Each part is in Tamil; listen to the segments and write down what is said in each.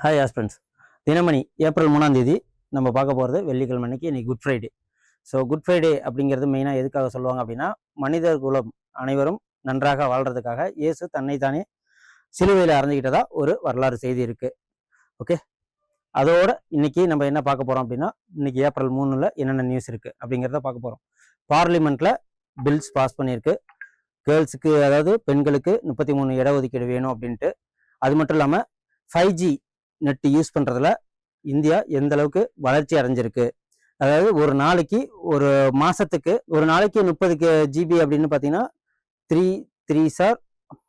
Hi husbands. தினமணி ஏப்ரல் 3ஆம் தேதி நம்ம பார்க்க போகிறது வெள்ளிக்கிழமை அன்னைக்கு. இன்னைக்கு good Friday. So good Friday அப்படிங்கிறது மெயினாக எதுக்காக சொல்லுவாங்க அப்படின்னா, மனிதர் குலம் அனைவரும் நன்றாக வாழ்கிறதுக்காக இயேசு தன்னைத்தானே சிலுவையில் அறைஞ்சிக்கிட்டதா ஒரு வரலாறு செய்தி இருக்குது. ஓகே, அதோட இன்னைக்கு நம்ம என்ன பார்க்க போகிறோம் அப்படின்னா, இன்னைக்கு ஏப்ரல் 3ல் என்னென்ன நியூஸ் இருக்குது அப்படிங்கிறத பார்க்க போகிறோம். பார்லிமெண்ட்டில் பில்ஸ் பாஸ் பண்ணியிருக்கு. கேர்ள்ஸுக்கு, அதாவது பெண்களுக்கு 33 இடஒதுக்கீடு வேணும் அப்படின்ட்டு. அது மட்டும் இல்லாமல் 5G நெட் யூஸ் பண்ணுறதுல இந்தியா எந்த அளவுக்கு வளர்ச்சி அடைஞ்சிருக்கு. அதாவது ஒரு நாளைக்கு, ஒரு மாதத்துக்கு ஒரு நாளைக்கு 30 GB அப்படின்னு பார்த்தீங்கன்னா 3 3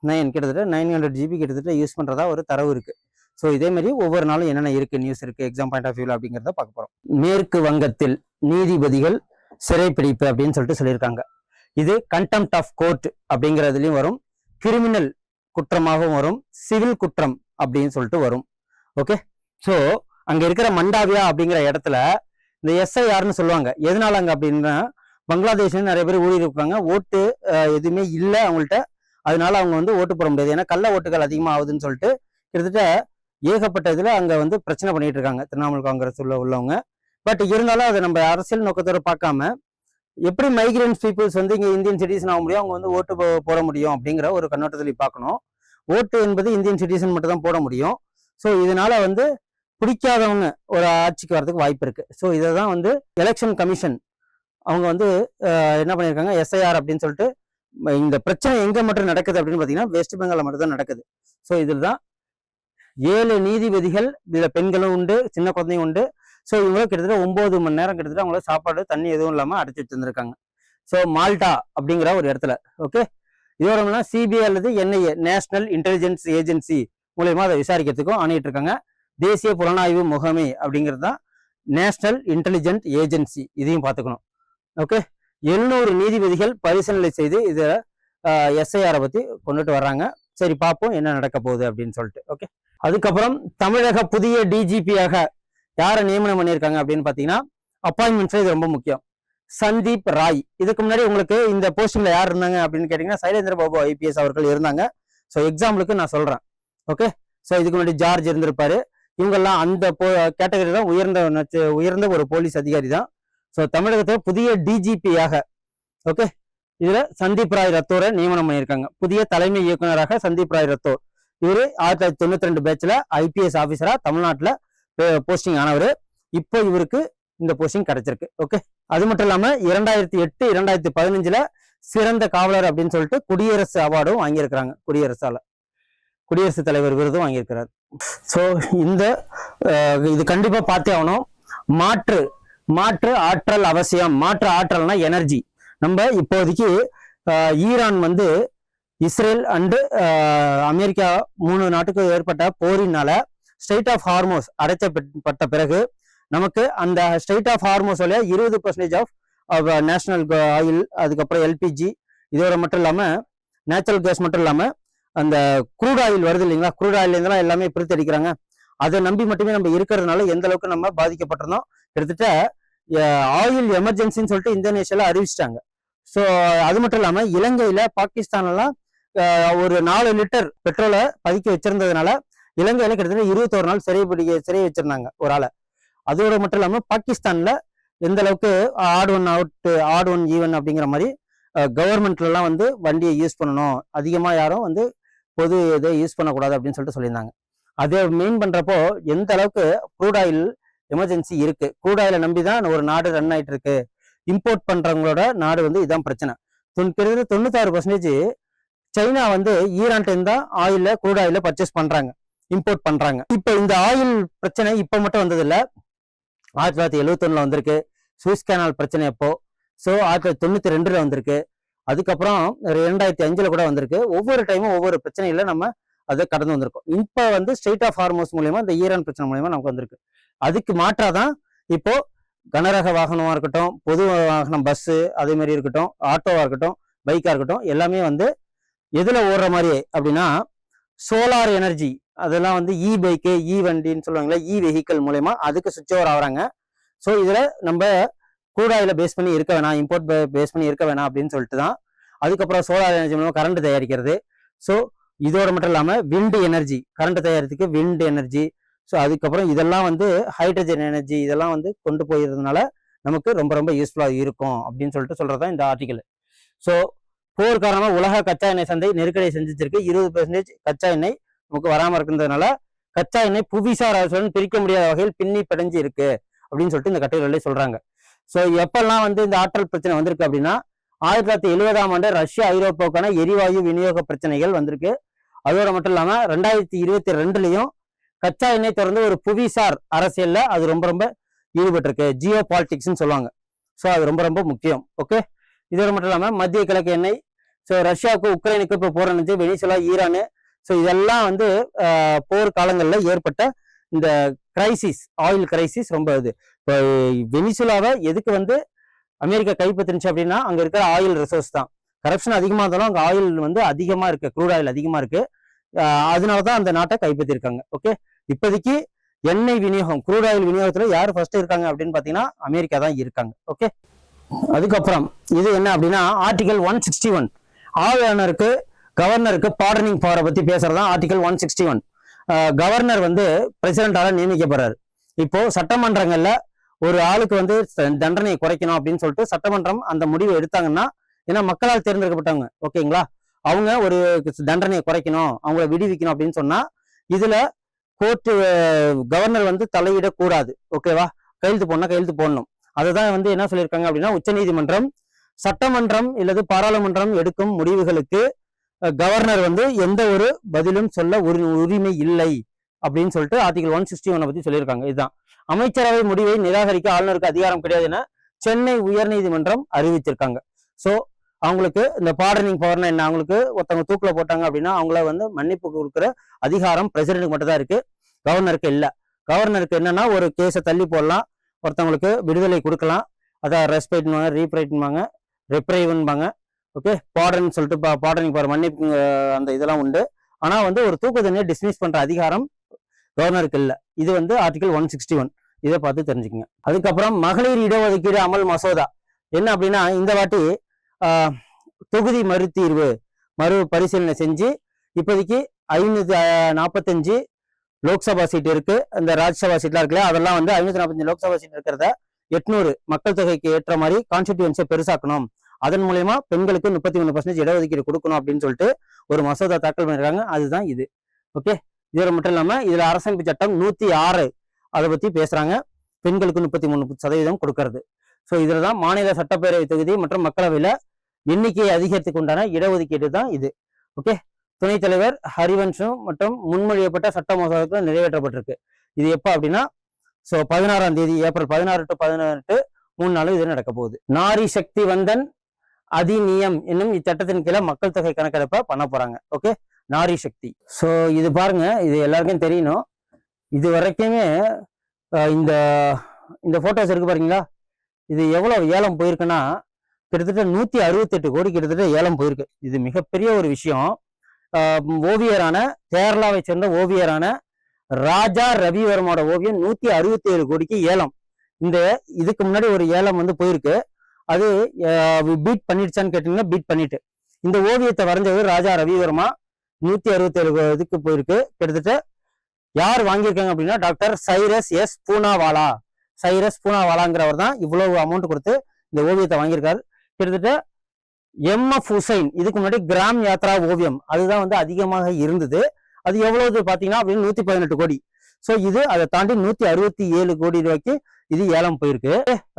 9 கிட்டத்தட்ட 900 GB கிட்டத்தட்ட யூஸ் பண்ணுறதா ஒரு தரவு இருக்குது. ஸோ இதே மாதிரி ஒவ்வொரு நாளும் என்னென்ன இருக்குது, நியூஸ் இருக்குது எக்ஸாம் பாயிண்ட் ஆஃப் வியூவில் அப்படிங்கிறத பார்க்க போகிறோம். மேற்கு வங்கத்தில் நீதிபதிகள் சிறைப்பிடிப்பு அப்படின்னு சொல்லிட்டு சொல்லியிருக்காங்க. இது கண்டெம்ப்ட் ஆஃப் கோர்ட் அப்படிங்கிறதுலையும் வரும், கிரிமினல் குற்றமாகவும் வரும், சிவில் குற்றம் அப்படின்னு சொல்லிட்டு வரும். ஓகே, ஸோ அங்க இருக்கிற மண்டாவியா அப்படிங்கிற இடத்துல இந்த SIRன்னு சொல்லுவாங்க. எதனால அங்க அப்படின்னா, பங்களாதேஷ்ல நிறைய பேர் ஊழி இருக்காங்க, ஓட்டு எதுவுமே இல்லை அவங்கள்ட்ட. அதனால அவங்க வந்து ஓட்டு போட முடியாது, ஏன்னா கள்ள ஓட்டுகள் அதிகமாக ஆகுதுன்னு சொல்லிட்டு கிட்டத்தட்ட ஏகப்பட்ட இதுல அங்க வந்து பிரச்சனை பண்ணிட்டு இருக்காங்க திரிணாமுல் காங்கிரஸ் உள்ளவங்க. பட் இருந்தாலும் அதை நம்ம அரசியல் நோக்கத்தோட பார்க்காம, எப்படி மைக்ரன்ஸ் பீப்புள்ஸ் வந்து இங்க இந்தியன் சிட்டிசன் ஆக முடியும், அவங்க வந்து ஓட்டு போட முடியும் அப்படிங்கிற ஒரு கண்ணோட்டத்தில் பார்க்கணும். ஓட்டு என்பது இந்தியன் சிட்டிசன் மட்டும் தான் போட முடியும். ஸோ இதனால வந்து பிடிக்காதவங்க ஒரு ஆட்சிக்கு வரதுக்கு வாய்ப்பு இருக்கு. ஸோ இதை தான் வந்து எலெக்ஷன் கமிஷன் அவங்க வந்து என்ன பண்ணியிருக்காங்க, SIR அப்படின்னு சொல்லிட்டு. இந்த பிரச்சனை எங்க மட்டும் நடக்குது அப்படின்னு பார்த்தீங்கன்னா, வெஸ்ட் பெங்கால்ல மட்டும் தான் நடக்குது. ஸோ இதில் தான் 7 நீதிபதிகள், இதில் பெண்களும் உண்டு, சின்ன குழந்தையும் உண்டு. ஸோ இவங்களும் கிட்டத்தட்ட 9 மணி நேரம் கிட்டத்தட்ட அவங்கள சாப்பாடு தண்ணி எதுவும் இல்லாமல் அடைச்சி வச்சிருந்திருக்காங்க. ஸோ மால்டா அப்படிங்கிற ஒரு இடத்துல. ஓகே, இதோட CBI அல்லது NIA, நேஷனல் இன்டெலிஜென்ஸ் ஏஜென்சி மூலயமா அதை விசாரிக்கிறதுக்கும் ஆணையிட்டு இருக்காங்க. தேசிய புலனாய்வு முகமை அப்படிங்கிறது தான் நேஷனல் இன்டெலிஜென்ட் ஏஜென்சி. இதையும் பார்த்துக்கணும். ஓகே, 700 நீதிபதிகள் பரிசீலனை செய்து இதை SIR பத்தி கொண்டுட்டு வர்றாங்க. சரி, பார்ப்போம் என்ன நடக்க போகுது அப்படின்னு சொல்லிட்டு. ஓகே, அதுக்கப்புறம் தமிழக புதிய DGP-யாக யாரை நியமனம் பண்ணியிருக்காங்க அப்படின்னு பார்த்தீங்கன்னா, அப்பாயின்மெண்ட்ஸ் இது ரொம்ப முக்கியம். சந்தீப் ராய். இதுக்கு முன்னாடி உங்களுக்கு இந்த போஸ்டிங்ல யார் இருந்தாங்க அப்படின்னு கேட்டீங்கன்னா, சைலேந்திர பாபு IPS அவர்கள் இருந்தாங்க. ஸோ எக்ஸாம்பிளுக்கு நான் சொல்றேன். ஓகே, ஸோ இதுக்கு முன்னாடி ஜார்ஜ் இருந்திருப்பாரு. இவங்கெல்லாம் அந்த கேட்டகரி தான், உயர்ந்த ஒரு போலீஸ் அதிகாரி தான். ஸோ தமிழகத்தில் புதிய DGP-யாக ஓகே, இதுல சந்தீப் ராய் ரத்தோரை நியமனம் பண்ணியிருக்காங்க. புதிய தலைமை இயக்குநராக சந்தீப் ராய் ரத்தோர். இவரு 1992 பேட்ச்ல IPS ஆபீசரா தமிழ்நாட்டில் போஸ்டிங் ஆனவர். இப்போ இவருக்கு இந்த போஸ்டிங் கிடைச்சிருக்கு. ஓகே, அது மட்டும் இல்லாம 2008 2015 சிறந்த காவலர் அப்படின்னு சொல்லிட்டு குடியரசு அவார்டும் வாங்கியிருக்கிறாங்க. குடியரசுத் தலைவர் விருதும் வாங்கியிருக்கிறார். ஸோ இது கண்டிப்பா பார்த்தே ஆகணும். மாற்று ஆற்றல் அவசியம். மாற்று ஆற்றல்னா எனர்ஜி. நம்ம இப்போதைக்கு ஈரான் வந்து இஸ்ரேல் அண்டு அமெரிக்கா 3 நாட்டுக்கு ஏற்பட்ட போரினால ஸ்ட்ரெயிட் ஆஃப் ஹார்மோஸ் அடைச்சப்பட்ட பிறகு நமக்கு அந்த ஸ்ட்ரெயிட் ஆஃப் ஹார்மோஸ் வழியா 20% ஆஃப் நேஷனல் ஆயில், அதுக்கப்புறம் LPG, இதோட மட்டும் இல்லாம நேச்சுரல் கேஸ் மட்டும் இல்லாம அந்த க்ரூட் ஆயில் வருது இல்லைங்களா, க்ரூட் ஆயில் இருந்தெல்லாம் எல்லாமே பிரித்து அடிக்கிறாங்க. அதை நம்பி மட்டுமே நம்ம இருக்கிறதுனால எந்த அளவுக்கு நம்ம பாதிக்கப்பட்டிருந்தோம். கிட்டத்தட்ட ஆயில் எமர்ஜென்சின்னு சொல்லிட்டு இந்தோனேஷியால அறிவிச்சிட்டாங்க. ஸோ அது மட்டும் இல்லாம இலங்கையில, பாகிஸ்தான்லாம் ஒரு 4 லிட்டர் பெட்ரோலை பதுக்கி வச்சிருந்ததுனால இலங்கையில கிட்டத்தட்ட 21 நாள் சிறை வச்சிருந்தாங்க ஒரு ஆளை. அதோட மட்டும் இல்லாம பாகிஸ்தான்ல எந்த அளவுக்கு ஆட் ஒன் ஈவன் அப்படிங்கிற மாதிரி கவர்மெண்ட்ல எல்லாம் வந்து வண்டியை யூஸ் பண்ணணும், அதிகமா யாரும் வந்து பொது இதை யூஸ் பண்ணக்கூடாது அப்படின்னு சொல்லிட்டு சொல்லியிருந்தாங்க. அதை மெயின் பண்றப்போ எந்த அளவுக்கு க்ரூட் ஆயில் எமர்ஜென்சி இருக்கு. க்ரூட் ஆயிலை நம்பிதான் ஒரு நாடு ரன் ஆயிட்டு இருக்கு. இம்போர்ட் பண்றவங்களோட நாடு வந்து இதான் பிரச்சனை. கிட்டத்தட்ட 96% சைனா வந்து ஈரான்ட்டு இருந்தா க்ரூட் ஆயில பர்ச்சேஸ் பண்றாங்க, இம்போர்ட் பண்றாங்க. இப்ப இந்த ஆயில் பிரச்சனை இப்ப மட்டும் வந்தது இல்ல, 1971 வந்திருக்கு. சுவிஸ் கேனால் பிரச்சனை எப்போ, ஸோ 1992 வந்திருக்கு. அதுக்கப்புறம் 2005 கூட வந்திருக்கு. ஒவ்வொரு டைமும் ஒவ்வொரு பிரச்சனையில நம்ம அதை கடந்து வந்திருக்கோம். இப்போ வந்து ஸ்ட்ரெயிட் ஆஃப் ஹார்மோஸ் மூலியமா இந்த ஈரான் பிரச்சனை மூலியமா நமக்கு வந்திருக்கு. அதுக்கு மாற்றாதான் இப்போ கனரக வாகனமா இருக்கட்டும், பொது வாகனம், பஸ்ஸு, அதே மாதிரி இருக்கட்டும், ஆட்டோவா இருக்கட்டும், பைக்கா இருக்கட்டும், எல்லாமே வந்து எதுல ஓடுற மாதிரி அப்படின்னா சோலார் எனர்ஜி. அதெல்லாம் வந்து பைக்கு, வண்டின்னு சொல்லுவாங்களே, வெஹிக்கல் மூலயமா அதுக்கு சுவிட்ச் ஓவர் ஆகுறாங்க. ஸோ இதுல நம்ம க்ரூட் ஆயில பேஸ் பண்ணி இருக்க வேணாம், இம்போர்ட் பேஸ் பண்ணி இருக்க வேணாம் அப்படின்னு சொல்லிட்டு தான். அதுக்கப்புறம் சோலார் எனர்ஜி மூலமா கரண்ட் தயாரிக்கிறது. ஸோ இதோட மட்டும் இல்லாம விண்ட் எனர்ஜி, கரண்ட் தயாரிக்கிறதுக்கு விண்ட் எனர்ஜி, ஸோ அதுக்கப்புறம் இதெல்லாம் வந்து ஹைட்ரஜன் எனர்ஜி இதெல்லாம் வந்து கொண்டு போயிருந்ததுனால நமக்கு ரொம்ப ரொம்ப யூஸ்ஃபுல்லாக இருக்கும் அப்படின்னு சொல்லிட்டு சொல்றதுதான் இந்த ஆர்டிக்கல். ஸோ போர் காரணமாக உலக கச்சா எண்ணெய் சந்தை நெருக்கடியை சந்திச்சிருக்கு. 20% கச்சா எண்ணெய் நமக்கு வராமல் இருக்கிறதுனால கச்சா எண்ணெய் புவிசார் அரசுடன் பிரிக்க முடியாத வகையில் பின்னி பிடைஞ்சு இருக்கு அப்படின்னு சொல்லிட்டு இந்த கட்டுரையிலே சொல்றாங்க. ஸோ எப்பெல்லாம் வந்து இந்த ஆற்றல் பிரச்சனை வந்திருக்கு அப்படின்னா 1970ஆம் ஆண்டு ரஷ்யா ஐரோப்பாவுக்கான எரிவாயு விநியோக பிரச்சனைகள் வந்திருக்கு. அதோட மட்டும் இல்லாம 2022லயும் கச்சா எண்ணெய் தொடர்ந்து ஒரு புவிசார் அரசியல்ல அது ரொம்ப ரொம்ப ஈடுபட்டு இருக்கு. ஜியோ பாலிட்டிக்ஸ்ன்னு சொல்லுவாங்க. ஸோ அது ரொம்ப ரொம்ப முக்கியம். ஓகே, இதோட மட்டும் இல்லாம மத்திய கிழக்கு எண்ணெய், ஸோ ரஷ்யாவுக்கு உக்ரைனுக்கு இப்போ போர் நடந்துச்சு, வெனிசுலா, ஈரானு, ஸோ இதெல்லாம் வந்து போர் காலங்களில் ஏற்பட்ட இந்த கிரைசிஸ், ஆயில் கிரைசிஸ் ரொம்ப இது. இப்போ வெனிசுலாவை எதுக்கு வந்து அமெரிக்கா கைப்பற்றுச்சு அப்படின்னா அங்க இருக்கிற ஆயில் ரிசோர்ஸ் தான். கரப்ஷன் அதிகமாக இருந்தாலும் அங்கே ஆயில் வந்து அதிகமா இருக்கு, க்ரூட் ஆயில் அதிகமா இருக்கு. அதனாலதான் அந்த நாட்டை கைப்பற்றிருக்காங்க. ஓகே, இப்போதைக்கு எண்ணெய் விநியோகம், க்ரூட் ஆயில் விநியோகத்துல யார் ஃபர்ஸ்ட் இருக்காங்க அப்படின்னு பாத்தீங்கன்னா அமெரிக்கா தான் இருக்காங்க. ஓகே, அதுக்கப்புறம் இது என்ன அப்படின்னா ஆர்டிகல் 161 ஆளுநருக்கு கவர்னருக்கு பார்டனிங் பவரை பத்தி பேசுறதா ஆர்டிகல் 161. கவர்னர் வந்து பிரசிடண்டால நியமிக்கப்படுறாரு. இப்போ சட்டமன்றங்கள்ல ஒரு ஆளுக்கு வந்து தண்டனையை குறைக்கணும் அப்படின்னு சொல்லிட்டு சட்டமன்றம் அந்த முடிவை எடுத்தாங்கன்னா, ஏன்னா மக்களால் தேர்ந்தெடுக்கப்பட்டவங்க, ஓகேங்களா, அவங்க ஒரு தண்டனையை குறைக்கணும், அவங்கள விடுவிக்கணும் அப்படின்னு சொன்னா இதுல கோர்ட்டு கவர்னர் வந்து தலையிடக்கூடாது. ஓகேவா, கையெழுத்து போடணும், கையெழுத்து போடணும். அதுதான் வந்து என்ன சொல்லியிருக்காங்க அப்படின்னா உச்சநீதிமன்றம் சட்டமன்றம் இல்லது பாராளுமன்றம் எடுக்கும் முடிவுகளுக்கு கவர்னர் வந்து எந்த ஒரு பதிலும் சொல்ல உரிமை இல்லை அப்படின்னு சொல்லிட்டு ஆர்டிகல் 161 பத்தி சொல்லியிருக்காங்க. இதுதான் அமைச்சரவை முடிவை நிராகரிக்க ஆளுநருக்கு அதிகாரம் கிடையாது என சென்னை உயர்நீதிமன்றம் அறிவிச்சிருக்காங்க. ஸோ அவங்களுக்கு இந்த பார்டனிங் பவர்னா என்ன, அவங்களுக்கு ஒருத்தவங்க தூக்குல போட்டாங்க அப்படின்னா அவங்கள வந்து மன்னிப்பு கொடுக்குற அதிகாரம் பிரசிடென்ட்டுக்கு மட்டும் தான் இருக்கு, கவர்னருக்கு இல்லை. கவர்னருக்கு என்னன்னா ஒரு கேஸை தள்ளி போடலாம், ஒருத்தவங்களுக்கு விடுதலை கொடுக்கலாம், அதை ரெஸ்பெக்ட்னுவாங்க, ரீப்ரைட்னுவாங்க, ரெப்ரைவ்ன்பாங்க. ஓகே, பார்டன் சொல்லிட்டு பார்டனிங் பவர் மன்னிப்பு அந்த இதெல்லாம் உண்டு. ஆனா வந்து ஒரு தூக்கு தண்டனையை டிஸ்மிஸ் பண்ற அதிகாரம் கவர்னருக்கு இல்லை. இது வந்து ஆர்டிகல் 161, இதை பார்த்து தெரிஞ்சுக்கங்க. அதுக்கப்புறம் மகளிர் இடஒதுக்கீடு அமல் மசோதா என்ன அப்படின்னா இந்த வாட்டி தொகுதி மறுதீர்வு மறு பரிசீலனை செஞ்சு இப்போதைக்கு 545 லோக்சபா சீட் இருக்கு. இந்த ராஜ்யசபா சீட்லாம் இருக்குல்ல, அதெல்லாம் வந்து 545 லோக்சபா சீட் இருக்கிறத 800 மக்கள் தொகைக்கு ஏற்ற மாதிரி கான்ஸ்டிடியூன்சியை பெருசாக்கணும், அதன் மூலயமா பெண்களுக்கு 33% இடஒதுக்கீடு கொடுக்கணும் அப்படின்னு சொல்லிட்டு ஒரு மசோதா தாக்கல் பண்ணிருக்காங்க. அதுதான் இது. ஓகே, இதோட மட்டும் இல்லாம இதுல அரசமைப்பு சட்டம் 106 அதை பத்தி பேசுறாங்க, பெண்களுக்கு 33% கொடுக்கறது. ஸோ இதுலதான் மாநில சட்டப்பேரவை தொகுதி மற்றும் மக்களவையில எண்ணிக்கையை அதிகரித்துக்கு உண்டான இடஒதுக்கீடு தான் இது. ஓகே, துணைத் தலைவர் ஹரிவன்ஷும் மற்றும் முன்மொழியப்பட்ட சட்ட மசோதாக்கள் நிறைவேற்றப்பட்டிருக்கு. இது எப்ப அப்படின்னா ஸோ 16ஆம் தேதி ஏப்ரல் 16 to 18 3 நாள் இது நடக்க போகுது. நாரி சக்தி வந்தன் அதிநியம் என்னும் இச்சட்டத்தின் கீழே மக்கள் தொகை கணக்கெடுப்பை பண்ண போறாங்க. ஓகே, நாரி சக்தி. ஸோ இது பாருங்க, இது எல்லாருக்கும் தெரியணும். இது வரைக்குமே இந்த இந்த போட்டோஸ் இருக்கு பாருங்களா, இது எவ்வளவு ஏலம் போயிருக்குன்னா கிட்டத்தட்ட 168 கோடி கிட்டத்தட்ட ஏலம் போயிருக்கு. இது மிகப்பெரிய ஒரு விஷயம். ஓவியரான கேரளாவை சேர்ந்த ஓவியரான ராஜா ரவிவர்மாவோட ஓவியம் 167 கோடிக்கு ஏலம். இந்த இதுக்கு முன்னாடி ஒரு ஏலம் வந்து போயிருக்கு, அது பீட் பண்ணிடுச்சான்னு கேட்டீங்கன்னா பீட் பண்ணிட்டு. இந்த ஓவியத்தை வரைஞ்சது ராஜா ரவிவர்மா, 167 இதுக்கு போயிருக்கு. கிட்டத்தட்ட யார் வாங்கியிருக்காங்க அப்படின்னா டாக்டர் சைரஸ் எஸ் பூனாவாலா. சைரஸ் பூனாவாலாங்கிறவர் தான் இவ்வளவு அமௌண்ட் கொடுத்து இந்த ஓவியத்தை வாங்கியிருக்காரு. கிட்டத்தட்ட எம்எஃப் ஹுசைன் இதுக்கு முன்னாடி கிராம் யாத்ரா ஓவியம் அதுதான் வந்து அதிகமாக இருந்தது. அது எவ்வளவு பாத்தீங்கன்னா அப்படின்னு 118 கோடி. ஸோ இது அதை தாண்டி 167 கோடி ரூபாய்க்கு இது ஏலம் போயிருக்கு.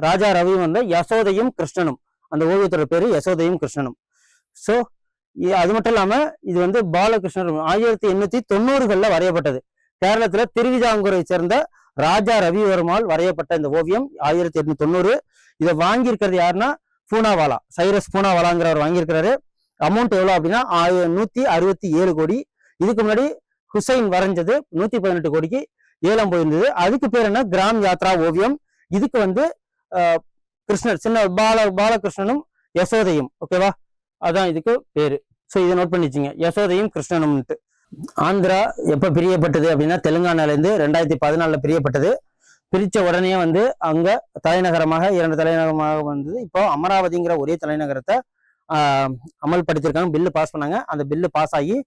ராஜா ரவி வந்து யசோதையும் கிருஷ்ணனும், அந்த ஓவியத்தோட பேரு யசோதையும் கிருஷ்ணனும். ஸோ அது மட்டும் இல்லாம இது வந்து பாலகிருஷ்ணர் 1890களில் வரையப்பட்டது. கேரளத்துல திருவிதாங்கூரை சேர்ந்த ராஜா ரவிவர்மால் வரையப்பட்ட இந்த ஓவியம் 1890. இதை வாங்கியிருக்கிறது யாருன்னா பூனாவாலா, சைரஸ் பூனாவாலாங்கிறவர் வாங்கியிருக்கிறாரு. அமௌண்ட் எவ்வளவு அப்படின்னா 167 கோடி. இதுக்கு முன்னாடி ஹுசைன் வரைஞ்சது 118 கோடிக்கு ஏலம் போயிருந்தது. அதுக்கு பேர் என்ன, கிராம் யாத்ரா ஓவியம். இதுக்கு வந்து கிருஷ்ணர் சின்ன பாலகிருஷ்ணனும் யசோதையும். ஓகேவா, அதான் இதுக்கு பேரு. ஸோ இதை நோட் பண்ணிச்சிங்க, யசோதையும் கிருஷ்ணனும்ட்டு. ஆந்திரா எப்ப பிரியப்பட்டது அப்படின்னா தெலுங்கானால இருந்து 2014 பிரியப்பட்டது. பிரிச்ச உடனே வந்து அங்க தலைநகரமாக 2 தலைநகரமாக வந்தது. இப்போ அமராவதிங்கிற ஒரே தலைநகரத்தை அமல்படுத்திருக்காங்க, பில்லு பாஸ் பண்ணாங்க. அந்த பில்லு பாஸ் ஆகி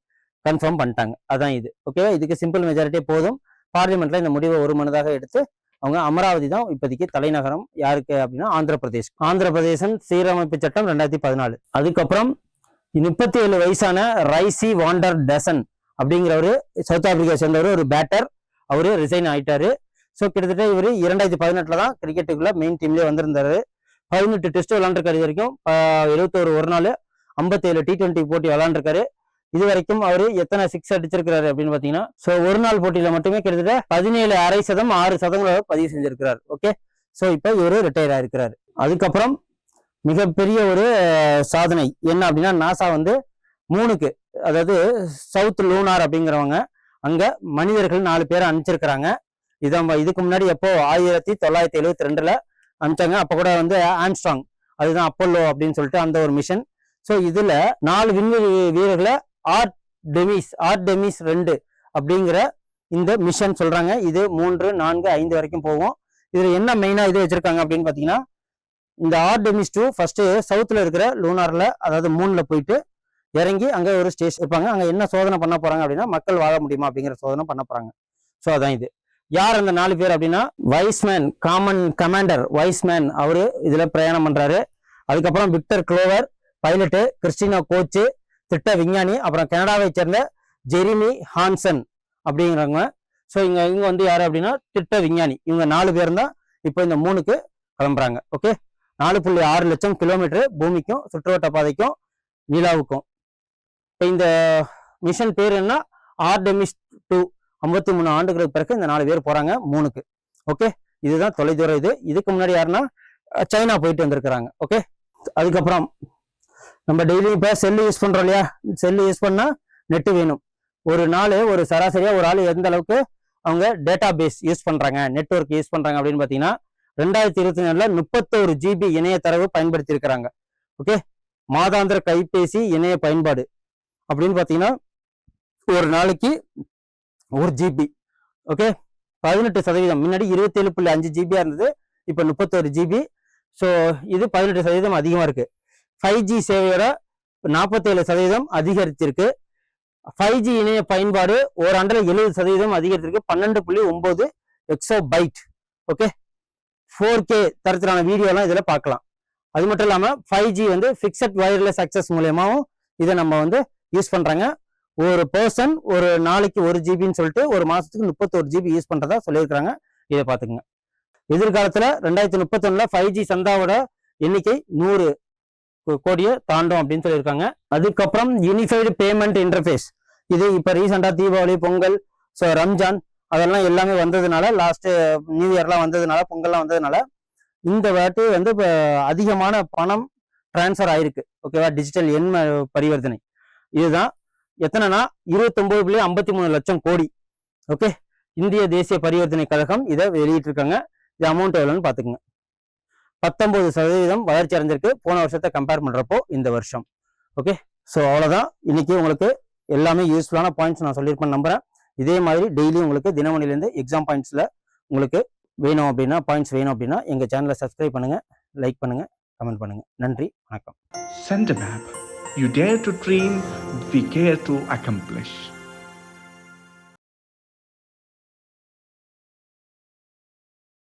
கன்ஃபார்ம் பண்ணிட்டாங்க. அதான் இது. ஓகேவா, இதுக்கு சிம்பிள் மெஜாரிட்டியே போதும். பார்லிமெண்ட்ல இந்த முடிவை ஒரு மனதாக எடுத்து அவங்க அமராவதி தான் இப்போதைக்கு தலைநகரம். யாருக்கு அப்படின்னா ஆந்திர பிரதேசம் சீரமைப்பு சட்டம் 2014. அதுக்கப்புறம் 37 வயசான ரைசி வாண்டர் டசன் அப்படிங்கிறவரு சவுத் ஆப்பிரிக்கா சேர்ந்தவர், ஒரு பேட்டர். அவரு ரிசைன் ஆயிட்டாரு. ஸோ கிட்டத்தட்ட இவர் 2018 தான் கிரிக்கெட்டுக்குள்ள மெயின் டீம்லேயே வந்திருந்தாரு. 18 டெஸ்ட் விளாண்டுருக்காரு. இது வரைக்கும் 71 ஒரு நாள், 57 T20 போட்டி விளாண்டுருக்காரு. இது வரைக்கும் அவரு எத்தனை 6 அடிச்சிருக்காரு அப்படின்னு பாத்தீங்கன்னா, ஸோ ஒரு நாள் போட்டியில மட்டுமே கிட்டத்தட்ட 17 அரை சதம் 6 சதங்களை பதிவு செஞ்சிருக்கிறார். ஓகே, ஸோ இப்போ இவரு ரிட்டையர் ஆயிருக்கிறாரு. அதுக்கப்புறம் மிகப்பெரிய ஒரு சாதனை என்ன அப்படின்னா, நாசா வந்து மூணுக்கு, அதாவது சவுத் லூனார் அப்படிங்கிறவங்க அங்க மனிதர்கள் 4 பேரை அனுப்பிச்சிருக்கிறாங்க. இதுக்கு முன்னாடி எப்போ 1972 அனுப்பிச்சாங்க. அப்ப கூட வந்து ஆம்ஸ்ட்ராங், அதுதான் அப்போலோ அப்படின்னு சொல்லிட்டு அந்த ஒரு மிஷன். ஸோ இதுல 4 விண்வெளி வீரர்களை ஆர்டெமிஸ் 2 அப்படிங்கிற இந்த மிஷன் சொல்றாங்க. இது 3, 4, 5 வரைக்கும் போகும். இதுல என்ன மெயினா இது வச்சிருக்காங்க அப்படின்னு பாத்தீங்கன்னா, இந்த ஆர்டெமிஸ் 2 ஃபர்ஸ்ட் சவுத்துல இருக்கிற லூனார்ல, அதாவது மூணுல போயிட்டு இறங்கி அங்க ஒரு ஸ்டேஷன் இருப்பாங்க. அங்க என்ன சோதனை பண்ண போறாங்க அப்படின்னா, மக்கள் வாழ முடியுமா அப்படிங்கிற சோதனை பண்ண போறாங்க. ஸோ அதான் இது. யார் அந்த 4 பேர் அப்படின்னா, வைஸ்மேன் கமாண்டர் வைஸ்மேன் அவரு இதுல பிரயாணம் பண்றாரு. அதுக்கப்புறம் Victor Glover pilot, Christina Koch திட்ட விஞ்ஞானி, அப்புறம் கனடாவை சேர்ந்த ஜெரிமி ஹான்சன் அப்படிங்கிறவங்க. ஸோ இங்க வந்து யாரு அப்படின்னா திட்ட விஞ்ஞானி. இவங்க 4 பேர் தான் இப்போ இந்த 3க்கு கிளம்புறாங்க. ஓகே, 4.6 லட்சம் கிலோமீட்டர் பூமிக்கும் சுற்றுவட்ட பாதைக்கும் நிலாவுக்கும். இப்போ இந்த மிஷன் பேர் என்ன, ஆர்டெமிஸ் 2. 53 ஆண்டுகளுக்கு பிறகு இந்த 4 பேர் போறாங்க 3க்கு. ஓகே, இதுதான் தொலைதூரம். இதுக்கு முன்னாடி யாருன்னா சைனா போயிட்டு வந்திருக்கிறாங்க. ஓகே, அதுக்கப்புறம் நம்ம டெய்லி இப்போ செல்லு யூஸ் பண்றோம் இல்லையா, செல்லு யூஸ் பண்ணா நெட்டு வேணும். ஒரு நாள் ஒரு சராசரியா ஒரு ஆள் எந்த அளவுக்கு அவங்க டேட்டா பேஸ் யூஸ் பண்றாங்க, நெட்வொர்க் யூஸ் பண்றாங்க அப்படின்னு பாத்தீங்கன்னா, 2024 31 GB இணைய தரவு பயன்படுத்தி இருக்கிறாங்க. ஓகே, மாதாந்திர கைபேசி இணைய பயன்பாடு அப்படின்னு பாத்தீங்கன்னா ஒரு நாளைக்கு 1 GB. ஓகே, 18%. முன்னாடி 27.5 GB இருந்தது, இப்போ 31 GB. ஸோ இது 18% அதிகமா இருக்கு. 5G சேவையோட 47% அதிகரிச்சிருக்கு. 5G இணைய பயன்பாடு ஓராண்டுல 70% அதிகரிச்சிருக்கு. 12.9 எக்ஸோபைட். ஓகே, 4K தரத்திலான வீடியோலாம் இதுல பார்க்கலாம். அது மட்டும் இல்லாம 5G வந்து ஃபிக்ஸட் வயர்லெஸ் அக்சஸ் மூலியமாவும் இதை நம்ம வந்து யூஸ் பண்றாங்க. ஒரு பர்சன் ஒரு நாளைக்கு 1 GBன்னு சொல்லிட்டு ஒரு மாசத்துக்கு 31 GB யூஸ் பண்றதா சொல்லியிருக்கிறாங்க. இதை பாத்துக்கோங்க. எதிர்காலத்துல 2031 5G சந்தாவோட எண்ணிக்கை 100 கோடியை தாண்டும் அப்படின்னு சொல்லியிருக்காங்க. அதுக்கப்புறம் யூனிஃபைடு பேமெண்ட் இன்டர்ஃபேஸ், இது இப்ப ரீசெண்டா தீபாவளி, பொங்கல், ஸோ ரம்ஜான் அதெல்லாம் எல்லாமே வந்ததுனால, லாஸ்ட் நியூ இயர்லாம் வந்ததுனால, பொங்கல்லாம் வந்ததுனால இந்த வாட்டி வந்து இப்போ அதிகமான பணம் டிரான்ஸ்ஃபர் ஆயிருக்கு. ஓகேவா, டிஜிட்டல் எண் பரிவர்த்தனை. இதுதான் எத்தனைனா 29.53 லட்சம் கோடி. ஓகே, இந்திய தேசிய பரிவர்த்தனை கழகம் இதை வெளியிட்டிருக்காங்க. இது அமௌண்ட் எவ்வளோன்னு பாத்துக்கோங்க. 19% வளர்ச்சி அடைஞ்சிருக்கு போன வருஷத்தை கம்பேர் பண்றப்போ இந்த வருஷம். ஓகே, ஸோ அவ்வளோதான். இன்னைக்கு உங்களுக்கு எல்லாமே யூஸ்ஃபுல்லான பாயிண்ட்ஸ் நான் சொல்லியிருப்பேன் நம்புறேன். இதே மாதிரி டெய்லி உங்களுக்கு தினமணிலேருந்து எக்ஸாம் பாயிண்ட்ஸ்ல உங்களுக்கு வேணும் அப்படின்னா, பாயிண்ட்ஸ் வேணும் அப்படின்னா எங்க சேனலை சப்ஸ்கிரைப் பண்ணுங்க, லைக் பண்ணுங்க, கமெண்ட் பண்ணுங்க. நன்றி, வணக்கம். Send a map. You dare to dream, we care to accomplish.